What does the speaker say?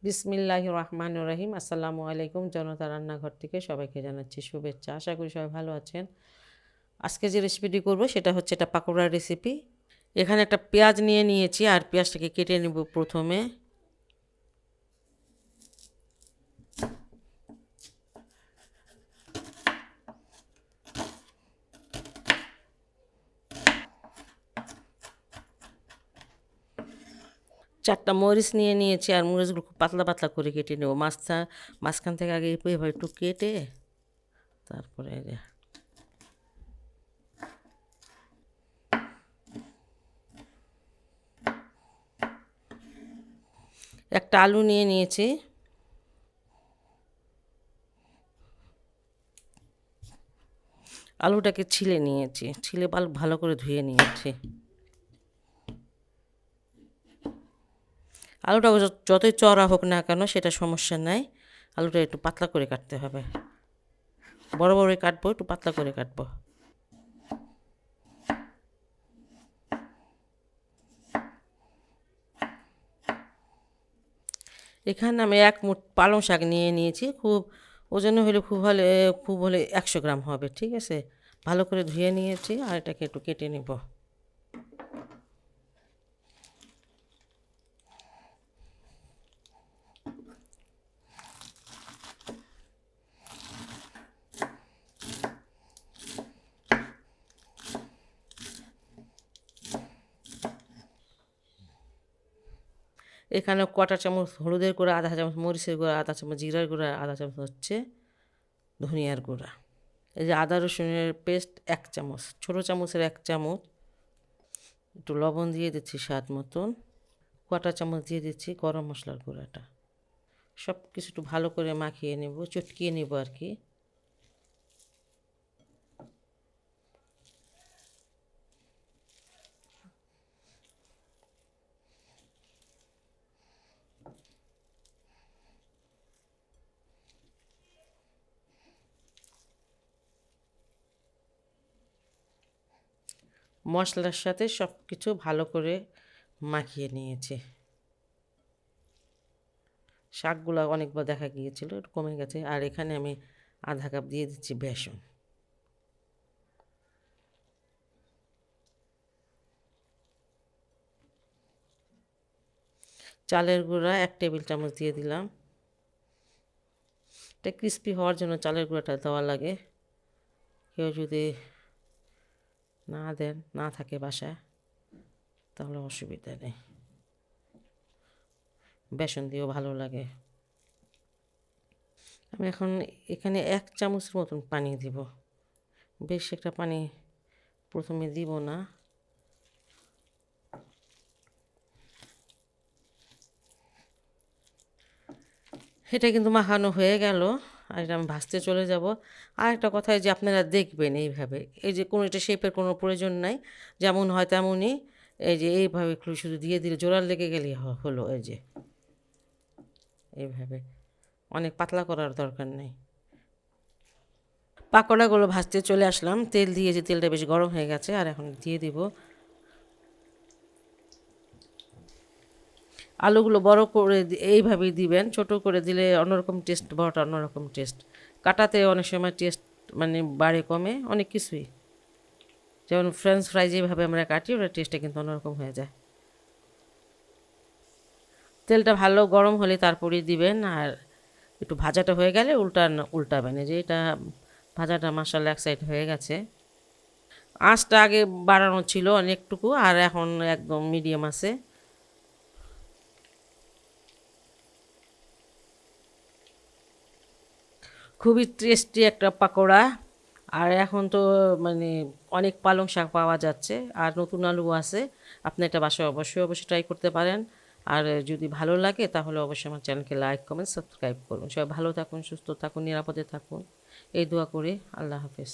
বিসমিল্লাহির রহমানির রহিম। আসসালামু আলাইকুম। জনতা রান্নাঘর থেকে সবাইকে জানাচ্ছি শুভেচ্ছা। আশা করি সবাই ভালো আছেন। আজকে যে রেসিপিটি করব সেটা হচ্ছে একটা পাকোড়ার রেসিপি। এখানে একটা পেঁয়াজ নিয়েছি আর পেঁয়াজটাকে কেটে নেব প্রথমে। চারটা মরিচ নিয়েছি আর মরিচগুলো খুব পাতলা পাতলা করে কেটে নেব। মাঝখান থেকে আগে এভাবে একটু কেটে তারপরে একটা আলু নিয়েছি। আলুটাকে ছিলে নিয়েছি, ছিলে ভালো করে ধুয়ে নিয়েছি। আলুটা যতই চড়া হোক না কেন সেটা সমস্যা নাই, আলুটা একটু পাতলা করে কাটতে হবে। বড় বড়ই কাটবো, একটু পাতলা করে কাটবো। এখানে আমি এক মুঠ পালং শাক নিয়েছি। খুব ওজনে হলে খুব হলে 100 গ্রাম হবে, ঠিক আছে। ভালো করে ধুয়ে নিয়েছি আর এটাকে একটু কেটে নেব। এখানে কটা চামচ হলুদের গুঁড়া, আধা চামচ মরিচের গুঁড়া, আধা চামচ জিরার গুঁড়া, আধা চামচ হচ্ছে ধনিয়ার গুঁড়া। এই যে আদা রসুনের পেস্ট 1 চামচ, ছোটো চামচের 1 চামচ। একটু লবণ দিয়ে দিচ্ছি স্বাদ মতন। কটা চামচ দিয়ে দিচ্ছি গরম মশলার গুঁড়াটা। সব কিছু একটু ভালো করে মাখিয়ে নেব, চটকিয়ে নেব আর কি। মশলার সাথে সব কিছু ভালো করে মাখিয়ে নিয়েছি। শাকগুলো অনেকবার দেখা গিয়েছিল, একটু কমে গেছে। আর এখানে আমি আধা কাপ দিয়ে দিচ্ছি বেসন। চালের গুঁড়া 1 টেবিল চামচ দিয়ে দিলাম। এটা ক্রিস্পি হওয়ার জন্য চালের গুঁড়াটা দেওয়া লাগে। কেউ যদি না থাকে বাসায় তাহলে অসুবিধা নেই, বেসন দিয়েও ভালো লাগে। আমি এখন এখানে 1 চামচের মতন পানি দিব। বেশ একটা পানি প্রথমে দিব না। এটা কিন্তু মাখানো হয়ে গেল আর এটা আমি ভাজতে চলে যাব। আর একটা কথা, যে আপনারা দেখবেন এইভাবে, এই যে কোনো এটা শেপের কোনো প্রয়োজন নাই, যেমন হয় তেমনই। এই যে এইভাবে একটু শুধু দিয়ে দিলে জোড়ার লেগে গেলেই হলো। এই যে এইভাবে, অনেক পাতলা করার দরকার নেই। পাকোড়াগুলো ভাজতে চলে আসলাম, তেল দিয়ে, যে তেলটা বেশ গরম হয়ে গেছে। আর এখন দিয়ে দিব আলুগুলো। বড় করে এইভাবেই দিবেন, ছোট করে দিলে অন্যরকম টেস্ট, বড়টা অন্যরকম টেস্ট। কাটাতে অনেক সময় টেস্ট মানে বাড়ে কমে অনেক কিছুই। যেমন ফ্রেঞ্চ ফ্রাই যেভাবে আমরা কাটি, ওটার টেস্টটা কিন্তু অন্যরকম হয়ে যায়। তেলটা ভালো গরম হলে তারপরেই দিবেন। আর একটু ভাজাটা হয়ে গেলে উল্টাবেন। এই যে এটা ভাজাটা মাশাআল্লাহ এক সাইড হয়ে গেছে। আঁচটা আগে বাড়ানো ছিল অনেকটুকু, আর এখন একদম মিডিয়াম আছে। খুবই টেস্টি একটা পাকোড়া। আর এখন তো মানে অনেক পালং শাক পাওয়া যাচ্ছে আর নতুন আলু আছে। আপনি এটা বাসায় অবশ্যই ট্রাই করতে পারেন। আর যদি ভালো লাগে তাহলে অবশ্যই আমার চ্যানেলকে লাইক কমেন্ট সাবস্ক্রাইব করুন। সবাই ভালো থাকুন, সুস্থ থাকুন, নিরাপদে থাকুন, এই দোয়া করি। আল্লাহ হাফেজ।